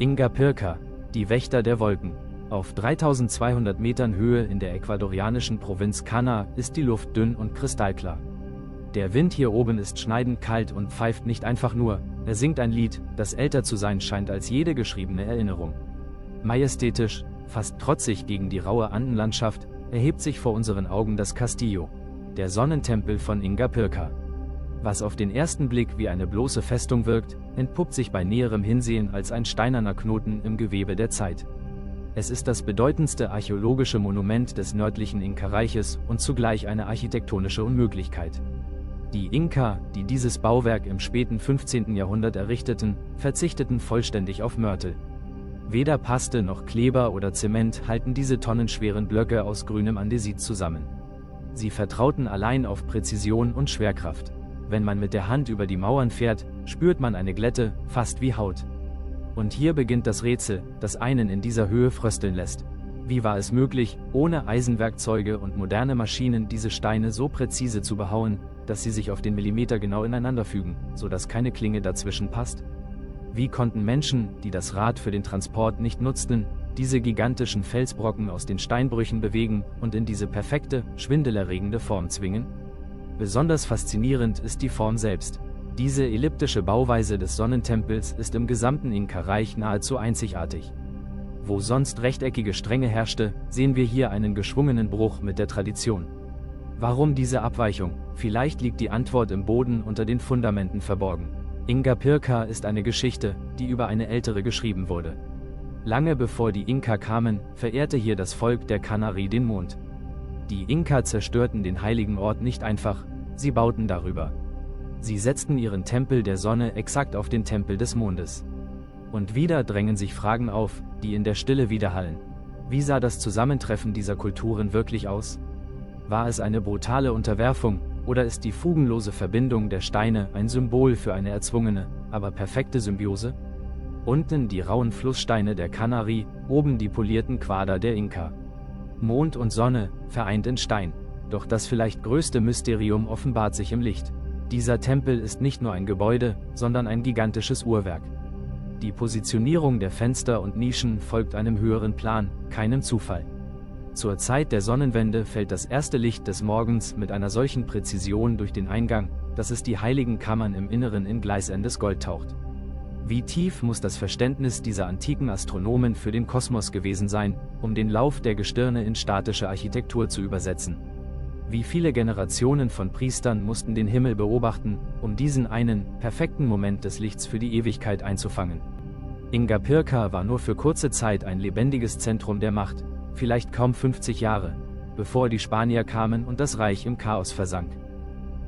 Ingapirca, die Wächter der Wolken. Auf 3200 Metern Höhe in der ecuadorianischen Provinz Cana ist die Luft dünn und kristallklar. Der Wind hier oben ist schneidend kalt und pfeift nicht einfach nur, er singt ein Lied, das älter zu sein scheint als jede geschriebene Erinnerung. Majestätisch, fast trotzig gegen die raue Andenlandschaft, erhebt sich vor unseren Augen das Castillo, der Sonnentempel von Ingapirca. Was auf den ersten Blick wie eine bloße Festung wirkt, entpuppt sich bei näherem Hinsehen als ein steinerner Knoten im Gewebe der Zeit. Es ist das bedeutendste archäologische Monument des nördlichen Inka-Reiches und zugleich eine architektonische Unmöglichkeit. Die Inka, die dieses Bauwerk im späten 15. Jahrhundert errichteten, verzichteten vollständig auf Mörtel. Weder Paste noch Kleber oder Zement halten diese tonnenschweren Blöcke aus grünem Andesit zusammen. Sie vertrauten allein auf Präzision und Schwerkraft. Wenn man mit der Hand über die Mauern fährt, spürt man eine Glätte, fast wie Haut. Und hier beginnt das Rätsel, das einen in dieser Höhe frösteln lässt. Wie war es möglich, ohne Eisenwerkzeuge und moderne Maschinen diese Steine so präzise zu behauen, dass sie sich auf den Millimeter genau ineinander fügen, sodass keine Klinge dazwischen passt? Wie konnten Menschen, die das Rad für den Transport nicht nutzten, diese gigantischen Felsbrocken aus den Steinbrüchen bewegen und in diese perfekte, schwindelerregende Form zwingen? Besonders faszinierend ist die Form selbst. Diese elliptische Bauweise des Sonnentempels ist im gesamten Inka-Reich nahezu einzigartig. Wo sonst rechteckige Stränge herrschte, sehen wir hier einen geschwungenen Bruch mit der Tradition. Warum diese Abweichung? Vielleicht liegt die Antwort im Boden unter den Fundamenten verborgen. Ingapirca ist eine Geschichte, die über eine ältere geschrieben wurde. Lange bevor die Inka kamen, verehrte hier das Volk der Kanari den Mond. Die Inka zerstörten den heiligen Ort nicht einfach, sie bauten darüber. Sie setzten ihren Tempel der Sonne exakt auf den Tempel des Mondes. Und wieder drängen sich Fragen auf, die in der Stille widerhallen. Wie sah das Zusammentreffen dieser Kulturen wirklich aus? War es eine brutale Unterwerfung, oder ist die fugenlose Verbindung der Steine ein Symbol für eine erzwungene, aber perfekte Symbiose? Unten die rauen Flusssteine der Kanari, oben die polierten Quader der Inka. Mond und Sonne, vereint in Stein. Doch das vielleicht größte Mysterium offenbart sich im Licht. Dieser Tempel ist nicht nur ein Gebäude, sondern ein gigantisches Uhrwerk. Die Positionierung der Fenster und Nischen folgt einem höheren Plan, keinem Zufall. Zur Zeit der Sonnenwende fällt das erste Licht des Morgens mit einer solchen Präzision durch den Eingang, dass es die heiligen Kammern im Inneren in gleißendes Gold taucht. Wie tief muss das Verständnis dieser antiken Astronomen für den Kosmos gewesen sein, um den Lauf der Gestirne in statische Architektur zu übersetzen? Wie viele Generationen von Priestern mussten den Himmel beobachten, um diesen einen, perfekten Moment des Lichts für die Ewigkeit einzufangen? Ingapirca war nur für kurze Zeit ein lebendiges Zentrum der Macht, vielleicht kaum 50 Jahre, bevor die Spanier kamen und das Reich im Chaos versank.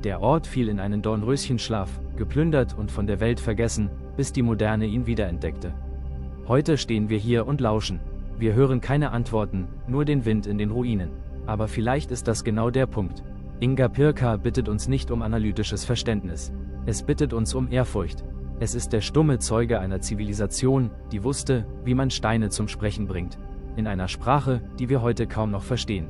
Der Ort fiel in einen Dornröschenschlaf, geplündert und von der Welt vergessen, bis die Moderne ihn wiederentdeckte. Heute stehen wir hier und lauschen. Wir hören keine Antworten, nur den Wind in den Ruinen. Aber vielleicht ist das genau der Punkt. Ingapirca bittet uns nicht um analytisches Verständnis. Es bittet uns um Ehrfurcht. Es ist der stumme Zeuge einer Zivilisation, die wusste, wie man Steine zum Sprechen bringt. In einer Sprache, die wir heute kaum noch verstehen.